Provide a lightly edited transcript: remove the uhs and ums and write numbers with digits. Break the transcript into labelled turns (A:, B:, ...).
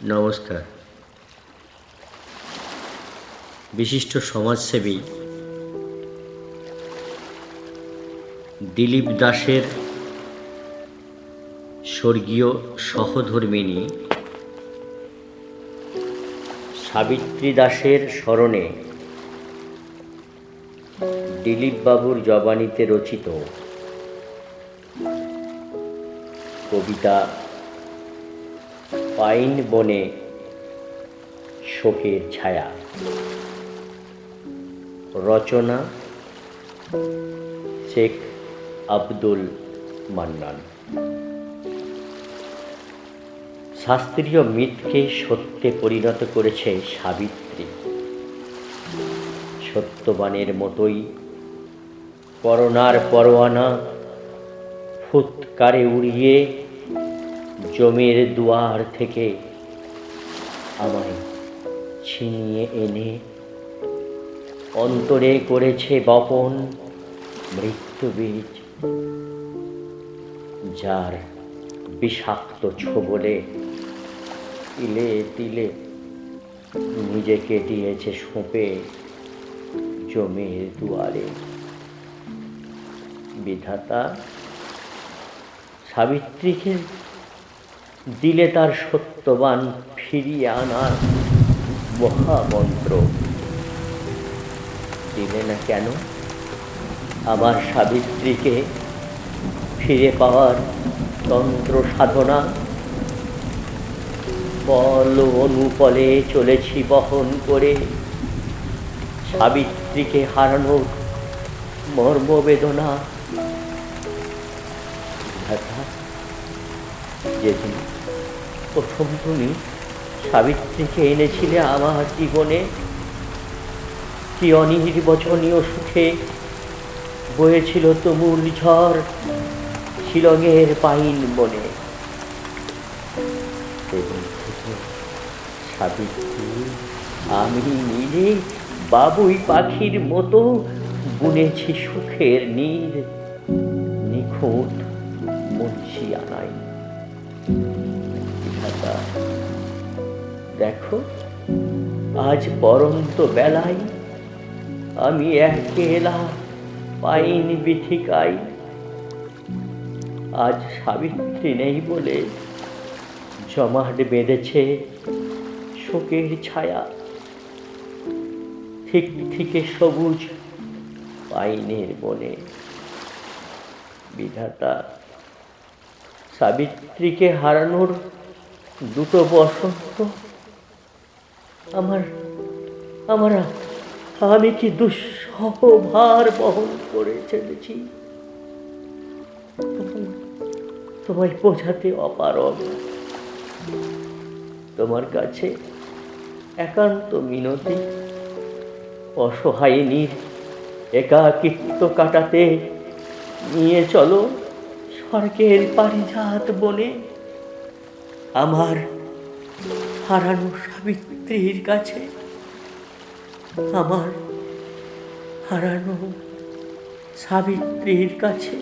A: নমস্কার। বিশিষ্ট সমাজসেবী দিলীপ দাসের স্বর্গীয় সহধর্মিণী সাবিত্রী দাসের স্মরণে দিলীপবাবুর জবানিতে রচিত কবিতা পাইন বনে শোকের ছায়া। রচনা শেখ আব্দুল মান্নান। শাস্ত্রীয় মিথকে সত্যে পরিণত করেছে সাবিত্রী। সত্যবানের মতোই করোনার পরোয়ানা ফুৎকারে উড়িয়ে জমের দুয়ার থেকে আমায় ছিনিয়ে এনে অন্তরে করেছে বপন মৃত্যুবীজ, যার বিষাক্ত ছোবলে তিলে তিলে নিজেকে দিয়েছে সঁপে জমের দুয়ারে। বিধাতা সাবিত্রীকে দিলে তার সত্যবান ফিরিয়ে আনার মহামন্ত্র। দিলে না কেন আমার সাবিত্রীকে ফিরে পাওয়ার তন্ত্র সাধনা? বল অনুপলে চলেছি বহন করে সাবিত্রীকে হারানোর মর্মবেদনা। যেদিন প্রথম তুমি সাবিত্রীকে এনেছিলে আমার জীবনে, কি অনির্বচনীয় সুখে বয়েছিল তুমুল ঝড় শিলংয়ের পাইন বনে। সেদিন থেকে সাবিত্রী আমি নিজে বাবুই পাখির মতো বুনেছি সুখের নীর নিখুঁত মুন্সিয়ানায়। দেখো আজ পরন্ত বেলায় আমি একলা পাইন বিথিকাই। আজ সাবিত্রী নেই বলে জমাট বেঁধেছে শোকের ছায়া। ঠিক থেকে সবুজ পাইনের বনে। বিধাতা সাবিত্রীকে হারানোর দুটো বসন্ত আমি কি দুঃসহ ভার বহন করে চলেছি? তোমায় বোঝাতে অপারগ। তোমার কাছে একান্ত মিনতি, অসহায়িনীর একাকিত্ব কাটাতে নিয়ে চলো স্বর্গের পারিজাত বনে আমার হারানো সাবিত্রীর কাছে। আমার হারানো সাবিত্রীর কাছে।